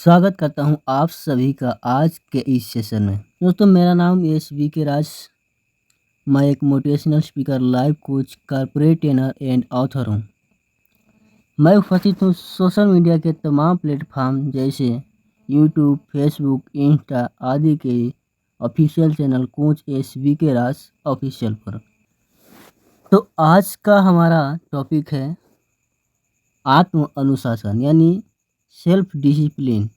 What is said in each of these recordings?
स्वागत करता हूं आप सभी का आज के इस सेशन में। दोस्तों, मेरा नाम एस.वी.के. राज। मैं एक motivational speaker, life coach, corporate trainer and author हूं। मैं उपस्थित हूं सोशल मीडिया के तमाम प्लेटफॉर्म जैसे यूट्यूब, फेसबुक, इंस्टा आदि के ऑफिशियल चैनल कोच एस.वी.के. राज ऑफिशियल पर। तो आज का हमारा टॉपिक है आत्म अनुशासन यानी सेल्फ डिसिप्लिन।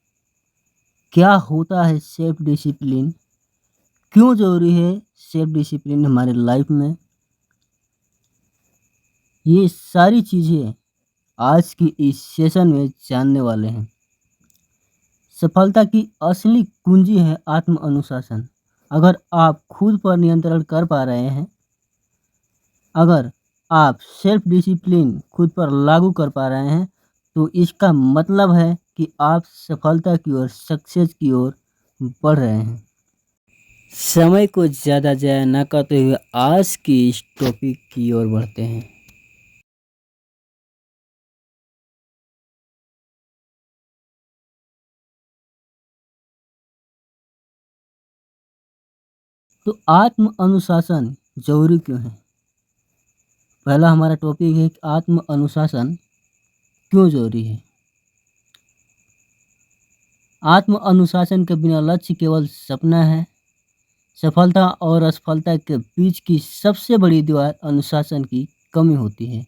क्या होता है सेल्फ डिसिप्लिन? क्यों ज़रूरी है सेल्फ डिसिप्लिन हमारे लाइफ में? ये सारी चीज़ें आज की इस सेशन में जानने वाले हैं। सफलता की असली कुंजी है आत्म अनुशासन। अगर आप खुद पर नियंत्रण कर पा रहे हैं, अगर आप सेल्फ डिसिप्लिन खुद पर लागू कर पा रहे हैं, तो इसका मतलब है कि आप सफलता की ओर, सक्सेस की ओर बढ़ रहे हैं। समय को ज़्यादा ज़ाया न करते हुए आज की इस टॉपिक की ओर बढ़ते हैं। तो आत्म अनुशासन ज़रूरी क्यों है? पहला हमारा टॉपिक है कि आत्म अनुशासन क्यों ज़रूरी है। आत्म अनुशासन के बिना लक्ष्य केवल सपना है। सफलता और असफलता के बीच की सबसे बड़ी दीवार अनुशासन की कमी होती है।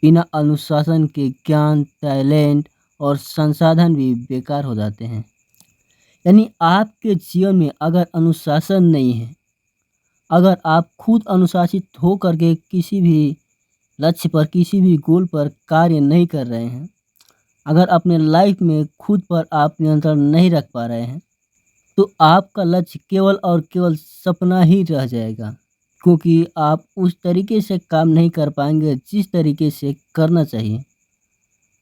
बिना अनुशासन के ज्ञान, टैलेंट और संसाधन भी बेकार हो जाते हैं। यानी आपके जीवन में अगर अनुशासन नहीं है, अगर आप खुद अनुशासित होकर के किसी भी लक्ष्य पर, किसी भी गोल पर कार्य नहीं कर रहे हैं, अगर अपने लाइफ में खुद पर आप नियंत्रण नहीं रख पा रहे हैं, तो आपका लक्ष्य केवल और केवल सपना ही रह जाएगा। क्योंकि आप उस तरीके से काम नहीं कर पाएंगे जिस तरीके से करना चाहिए।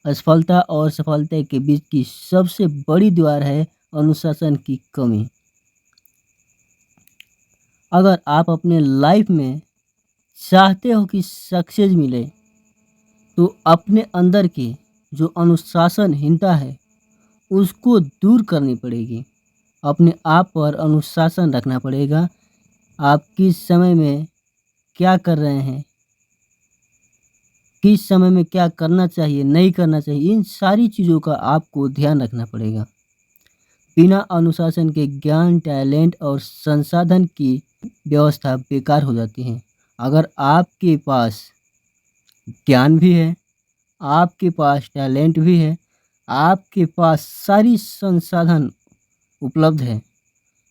असफलता और सफलता के बीच की सबसे बड़ी दीवार है अनुशासन की कमी। अगर आप अपने लाइफ में चाहते हो कि सक्सेस मिले, तो अपने अंदर की जो अनुशासनहीनता है उसको दूर करनी पड़ेगी। अपने आप पर अनुशासन रखना पड़ेगा। आप किस समय में क्या कर रहे हैं, किस समय में क्या करना चाहिए, नहीं करना चाहिए, इन सारी चीज़ों का आपको ध्यान रखना पड़ेगा। बिना अनुशासन के ज्ञान, टैलेंट और संसाधन की व्यवस्था बेकार हो जाती है। अगर आपके पास ज्ञान भी है, आपके पास टैलेंट भी है, आपके पास सारी संसाधन उपलब्ध है,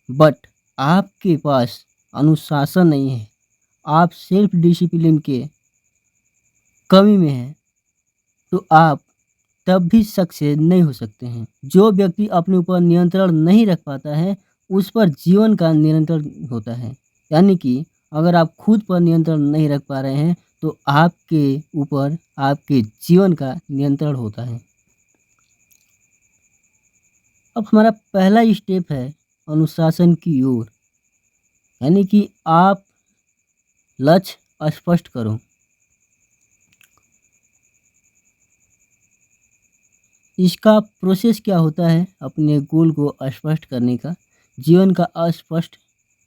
बट आपके पास अनुशासन नहीं है, आप सेल्फ डिसिप्लिन के कमी में हैं, तो आप तब भी सक्सेस नहीं हो सकते हैं। जो व्यक्ति अपने ऊपर नियंत्रण नहीं रख पाता है, उस पर जीवन का नियंत्रण होता है। यानी कि अगर आप खुद पर नियंत्रण नहीं रख पा रहे हैं, तो आपके ऊपर आपके जीवन का नियंत्रण होता है। अब हमारा पहला स्टेप है अनुशासन की ओर। यानी कि आप लक्ष्य स्पष्ट करो। इसका प्रोसेस क्या होता है अपने गोल को स्पष्ट करने का? जीवन का अस्पष्ट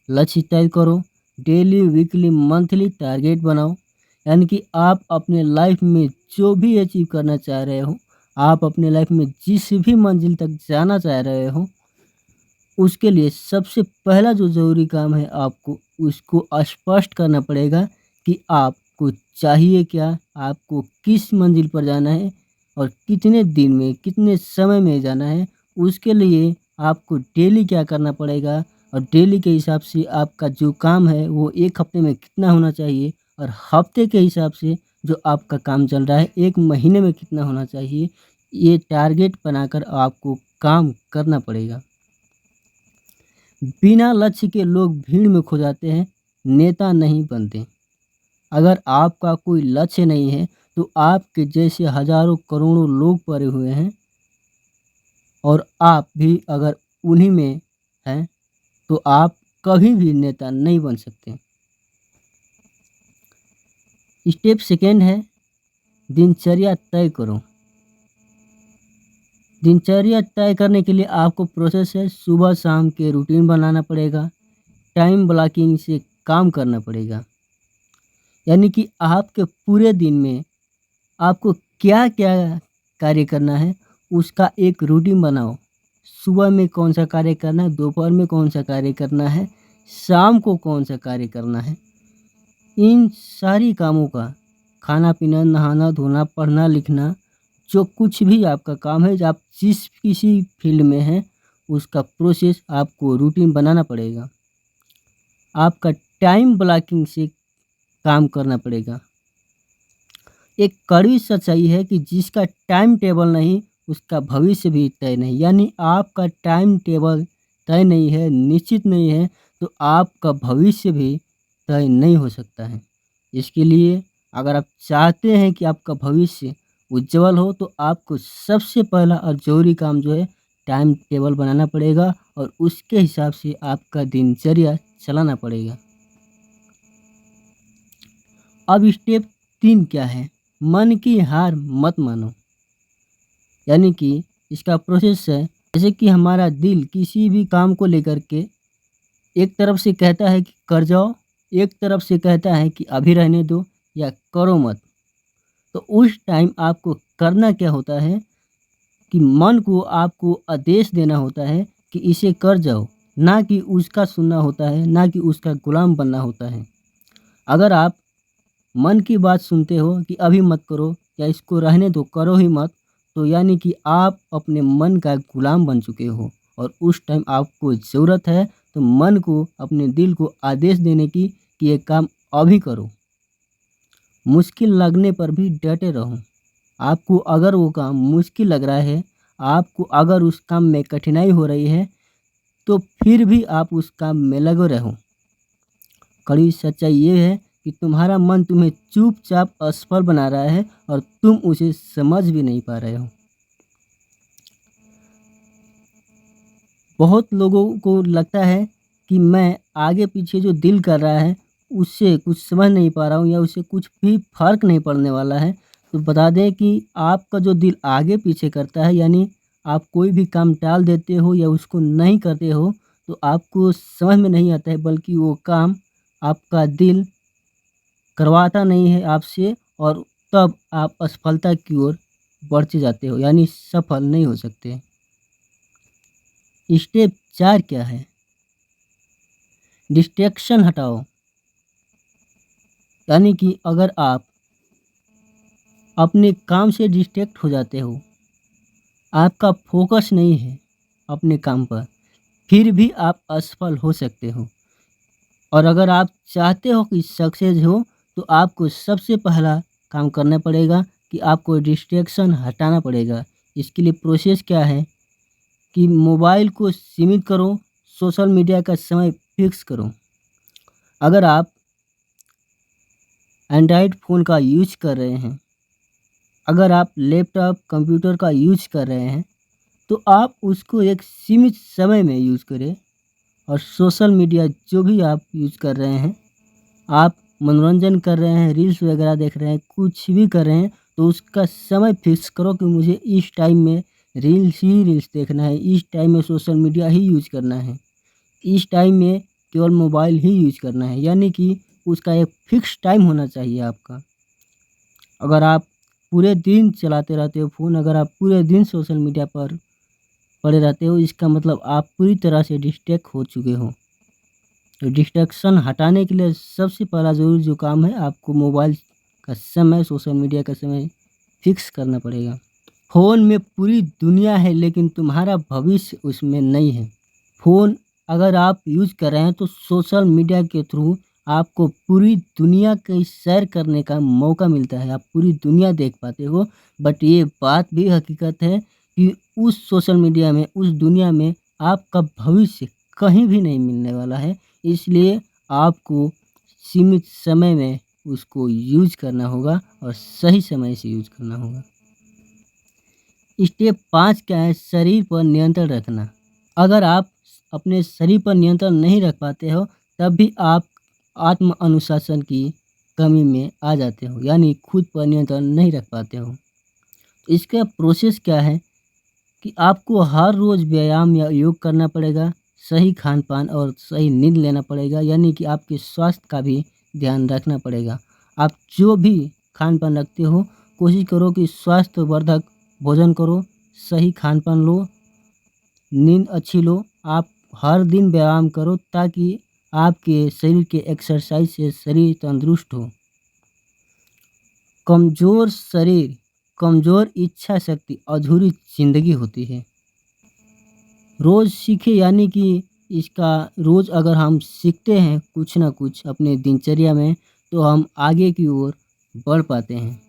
लक्ष्य तय करो। डेली, वीकली, मंथली टारगेट बनाओ। यानी कि आप अपने लाइफ में जो भी अचीव करना चाह रहे हो, आप अपने लाइफ में जिस भी मंजिल तक जाना चाह रहे हो, उसके लिए सबसे पहला जो ज़रूरी काम है, आपको उसको स्पष्ट करना पड़ेगा कि आपको चाहिए क्या, आपको किस मंजिल पर जाना है और कितने दिन में, कितने समय में जाना है। उसके लिए आपको डेली क्या करना पड़ेगा और डेली के हिसाब से आपका जो काम है वो 1 हफ्ते में कितना होना चाहिए और हफ्ते के हिसाब से जो आपका काम चल रहा है 1 महीने में कितना होना चाहिए, ये टारगेट बनाकर आपको काम करना पड़ेगा। बिना लक्ष्य के लोग भीड़ में खो जाते हैं, नेता नहीं बनते। अगर आपका कोई लक्ष्य नहीं है, तो आपके जैसे हज़ारों करोड़ों लोग पड़े हुए हैं और आप भी अगर उन्हीं में हैं, तो आप कभी भी नेता नहीं बन सकते। स्टेप सेकंड है दिनचर्या तय करो। दिनचर्या तय करने के लिए आपको प्रोसेस है सुबह शाम के रूटीन बनाना पड़ेगा, टाइम ब्लॉकिंग से काम करना पड़ेगा। यानी कि आपके पूरे दिन में आपको क्या-क्या कार्य करना है, उसका एक रूटीन बनाओ। सुबह में कौन-सा कार्य करना है, दोपहर में कौन-सा कार्य करना है, शाम को कौन-सा कार्य करना है। इन सारी कामों का खाना-पीना, नहाना-धोना, पढ़ना-लिखना, जो कुछ भी आपका काम है, आप जिस किसी फील्ड में हैं, उसका प्रोसेस आपको रूटीन बनाना पड़ेगा। आपका टाइम ब्लॉकिंग से काम करना पड़ेगा। एक कड़वी सच्चाई है कि जिसका टाइम टेबल नहीं, उसका भविष्य भी तय नहीं। यानी आपका टाइम टेबल तय नहीं है, निश्चित नहीं है, तो आपका भविष्य भी तय नहीं हो सकता है। इसके लिए अगर आप चाहते हैं कि आपका भविष्य उज्ज्वल हो, तो आपको सबसे पहला और ज़रूरी काम जो है, टाइम टेबल बनाना पड़ेगा और उसके हिसाब से आपका दिनचर्या चलाना पड़ेगा। अब स्टेप 3 क्या है? मन की हार मत मानो। यानी कि इसका प्रोसेस है, जैसे कि हमारा दिल किसी भी काम को लेकर के एक तरफ से कहता है कि कर जाओ, एक तरफ से कहता है कि अभी रहने दो या करो मत। तो उस टाइम आपको करना क्या होता है कि मन को आपको आदेश देना होता है कि इसे कर जाओ, ना कि उसका सुनना होता है, ना कि उसका गुलाम बनना होता है। अगर आप मन की बात सुनते हो कि अभी मत करो या इसको रहने दो, करो ही मत, तो यानी कि आप अपने मन का गुलाम बन चुके हो और उस टाइम आपको ज़रूरत है तो मन को, अपने दिल को आदेश देने की कि ये काम अभी करो। मुश्किल लगने पर भी डटे रहो। आपको अगर वो काम मुश्किल लग रहा है, आपको अगर उस काम में कठिनाई हो रही है, तो फिर भी आप उस काम में लगे रहो। कड़वी सच्चाई ये है कि तुम्हारा मन तुम्हें चुपचाप असफल बना रहा है और तुम उसे समझ भी नहीं पा रहे हो। बहुत लोगों को लगता है कि मैं आगे पीछे जो दिल कर रहा है उससे कुछ समझ नहीं पा रहा हूँ या उससे कुछ भी फ़र्क नहीं पड़ने वाला है। तो बता दें कि आपका जो दिल आगे पीछे करता है, यानी आप कोई भी काम टाल देते हो या उसको नहीं करते हो, तो आपको समझ में नहीं आता है, बल्कि वो काम आपका दिल करवाता नहीं है आपसे और तब आप असफलता की ओर बढ़ते जाते हो, यानी सफल नहीं हो सकते। स्टेप 4 क्या है? डिस्ट्रैक्शन हटाओ। यानी कि अगर आप अपने काम से डिस्ट्रैक्ट हो जाते हो, आपका फोकस नहीं है अपने काम पर, फिर भी आप असफल हो सकते हो। और अगर आप चाहते हो कि सक्सेस हो, तो आपको सबसे पहला काम करना पड़ेगा कि आपको डिस्ट्रैक्शन हटाना पड़ेगा। इसके लिए प्रोसेस क्या है कि मोबाइल को सीमित करो, सोशल मीडिया का समय फिक्स करो। अगर आप एंड्रॉयड फ़ोन का यूज़ कर रहे हैं, अगर आप लैपटॉप, कंप्यूटर का यूज़ कर रहे हैं, तो आप उसको एक सीमित समय में यूज़ करें। और सोशल मीडिया जो भी आप यूज़ कर रहे हैं, आप मनोरंजन कर रहे हैं, रील्स वगैरह देख रहे हैं, कुछ भी कर रहे हैं, तो उसका समय फिक्स करो कि मुझे इस टाइम में रील्स ही रील्स देखना है, इस टाइम में सोशल मीडिया ही यूज़ करना है, इस टाइम में केवल मोबाइल ही यूज़ करना है। यानी कि उसका एक फ़िक्स टाइम होना चाहिए आपका। अगर आप पूरे दिन चलाते रहते हो फ़ोन, अगर आप पूरे दिन सोशल मीडिया पर पड़े रहते हो, इसका मतलब आप पूरी तरह से डिस्ट्रैक्ट हो चुके हो। तो डिस्ट्रैक्शन हटाने के लिए सबसे पहला ज़रूरी जो काम है, आपको मोबाइल का समय, सोशल मीडिया का समय फिक्स करना पड़ेगा। फ़ोन में पूरी दुनिया है लेकिन तुम्हारा भविष्य उसमें नहीं है। फ़ोन अगर आप यूज़ कर रहे हैं तो सोशल मीडिया के थ्रू आपको पूरी दुनिया की सैर करने का मौका मिलता है। आप पूरी दुनिया देख पाते हो, बट ये बात भी हकीकत है कि उस सोशल मीडिया में, उस दुनिया में आपका भविष्य कहीं भी नहीं मिलने वाला है। इसलिए आपको सीमित समय में उसको यूज़ करना होगा और सही समय से यूज़ करना होगा। स्टेप 5 क्या है? शरीर पर नियंत्रण रखना। अगर आप अपने शरीर पर नियंत्रण नहीं रख पाते हो, तब भी आप आत्म अनुशासन की कमी में आ जाते हो, यानी खुद पर नियंत्रण नहीं रख पाते हो। इसका प्रोसेस क्या है कि आपको हर रोज़ व्यायाम या योग करना पड़ेगा, सही खान-पान और सही नींद लेना पड़ेगा, यानी कि आपके स्वास्थ्य का भी ध्यान रखना पड़ेगा। आप जो भी खान-पान रखते हो, कोशिश करो कि स्वास्थ्यवर्धक भोजन करो, सही खान-पान लो, नींद अच्छी लो। आप हर दिन व्यायाम करो ताकि आपके शरीर के एक्सरसाइज से शरीर तंदुरुस्त हो। कमज़ोर शरीर, कमज़ोर इच्छा शक्ति अधूरी ज़िंदगी होती है। रोज़ सीखें, यानी कि इसका रोज़ अगर हम सीखते हैं कुछ ना कुछ अपने दिनचर्या में, तो हम आगे की ओर बढ़ पाते हैं।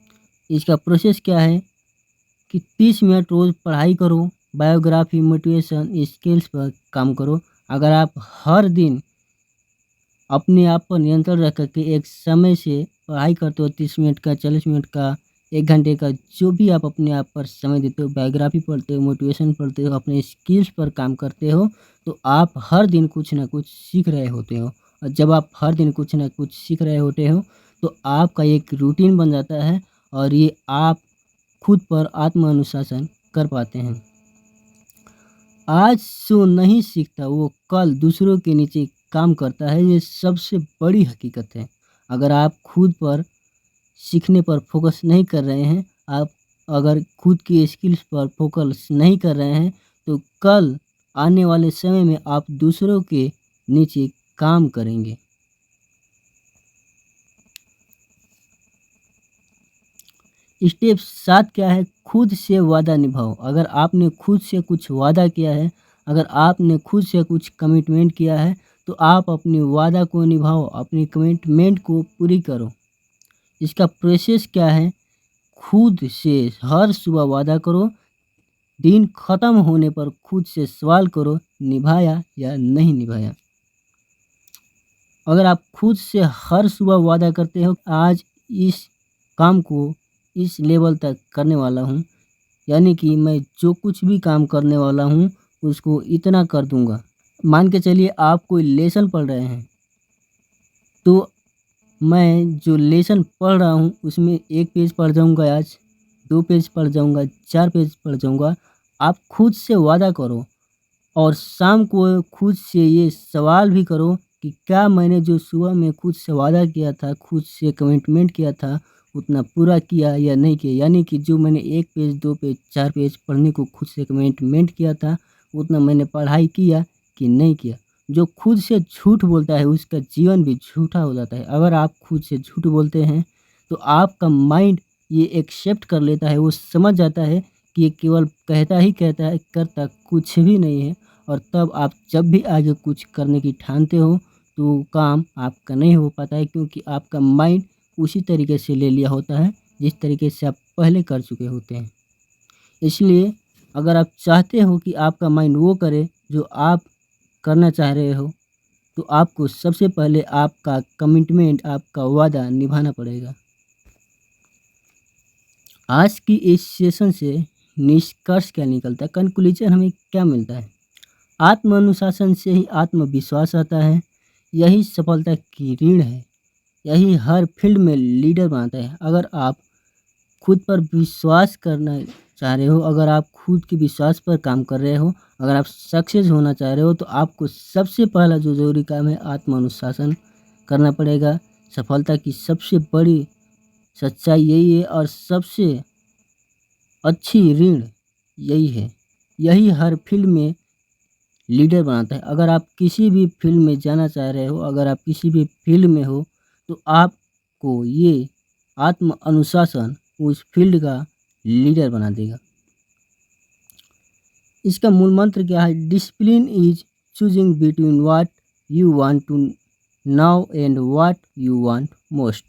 इसका प्रोसेस क्या है कि 30 मिनट रोज़ पढ़ाई करो, बायोग्राफी, मोटिवेशन, स्किल्स पर काम करो। अगर आप हर दिन अपने आप पर नियंत्रण रख कर के एक समय से पढ़ाई करते हो, 30 मिनट का, 40 मिनट का, 1 घंटे का, जो भी आप अपने आप पर समय देते हो, बायोग्राफी पढ़ते हो, मोटिवेशन पढ़ते हो, अपने स्किल्स पर काम करते हो, तो आप हर दिन कुछ ना कुछ सीख रहे होते हो। और जब आप हर दिन कुछ ना कुछ सीख रहे होते हो, तो आपका एक रूटीन बन जाता है और ये आप खुद पर आत्म अनुशासन कर पाते हैं। आज जो नहीं सीखता वो कल दूसरों के नीचे काम करता है, ये सबसे बड़ी हकीकत है। अगर आप खुद पर सीखने पर फोकस नहीं कर रहे हैं, आप अगर खुद की स्किल्स पर फोकस नहीं कर रहे हैं, तो कल आने वाले समय में आप दूसरों के नीचे काम करेंगे। स्टेप 7 क्या है? खुद से वादा निभाओ। अगर आपने खुद से कुछ वादा किया है, अगर आपने खुद से कुछ कमिटमेंट किया है, तो आप अपने वादा को निभाओ, अपनी कमिटमेंट को पूरी करो। इसका प्रोसेस क्या है? खुद से हर सुबह वादा करो, दिन खत्म होने पर खुद से सवाल करो, निभाया या नहीं निभाया। अगर आप खुद से हर सुबह वादा करते हो, आज इस काम को इस लेवल तक करने वाला हूँ, यानी कि मैं जो कुछ भी काम करने वाला हूँ उसको इतना कर दूँगा। मान के चलिए आप कोई लेसन पढ़ रहे हैं, तो मैं जो लेसन पढ़ रहा हूँ उसमें 1 पेज पढ़ जाऊँगा आज, 2 पेज पढ़ जाऊँगा, 4 पेज पढ़ जाऊँगा। आप खुद से वादा करो और शाम को खुद से ये सवाल भी करो कि क्या मैंने जो सुबह में खुद से वादा किया था, खुद से कमिटमेंट किया था, उतना पूरा किया या नहीं किया। यानी कि जो मैंने 1 पेज, 2 पेज, 4 पेज पढ़ने को खुद से कमिटमेंट किया था, उतना मैंने पढ़ाई किया कि नहीं किया। जो खुद से झूठ बोलता है उसका जीवन भी झूठा हो जाता है। अगर आप खुद से झूठ बोलते हैं, तो आपका माइंड ये एक्सेप्ट कर लेता है, वो समझ जाता है कि ये केवल कहता ही कहता है, करता कुछ भी नहीं है। और तब आप जब भी आगे कुछ करने की ठानते हो, तो काम आपका नहीं हो पाता है, क्योंकि आपका माइंड उसी तरीके से ले लिया होता है जिस तरीके से आप पहले कर चुके होते हैं। इसलिए अगर आप चाहते हो कि आपका माइंड वो करे जो आप करना चाह रहे हो, तो आपको सबसे पहले आपका कमिटमेंट, आपका वादा निभाना पड़ेगा। आज की इस सेशन से निष्कर्ष क्या निकलता है? कंक्लूजन हमें क्या मिलता है? आत्म अनुशासन से ही आत्मविश्वास आता है। यही सफलता की रीढ़ है। यही हर फील्ड में लीडर बनाता है। अगर आप खुद पर विश्वास करना चाह रहे हो, अगर आप खुद के विश्वास पर काम कर रहे हो, अगर आप सक्सेस होना चाह रहे हो, तो आपको सबसे पहला जो ज़रूरी काम है, आत्म अनुशासन करना पड़ेगा। सफलता की सबसे बड़ी सच्चाई यही है और सबसे अच्छी ऋण यही है। यही हर फील्ड में लीडर बनाता है। अगर आप किसी भी फील्ड में जाना चाह रहे हो, अगर आप किसी भी फील्ड में हो, तो आपको ये आत्म अनुशासन उस फील्ड का लीडर बना देगा। इसका मूल मंत्र क्या है? Discipline is choosing between what you want to now and what you want most.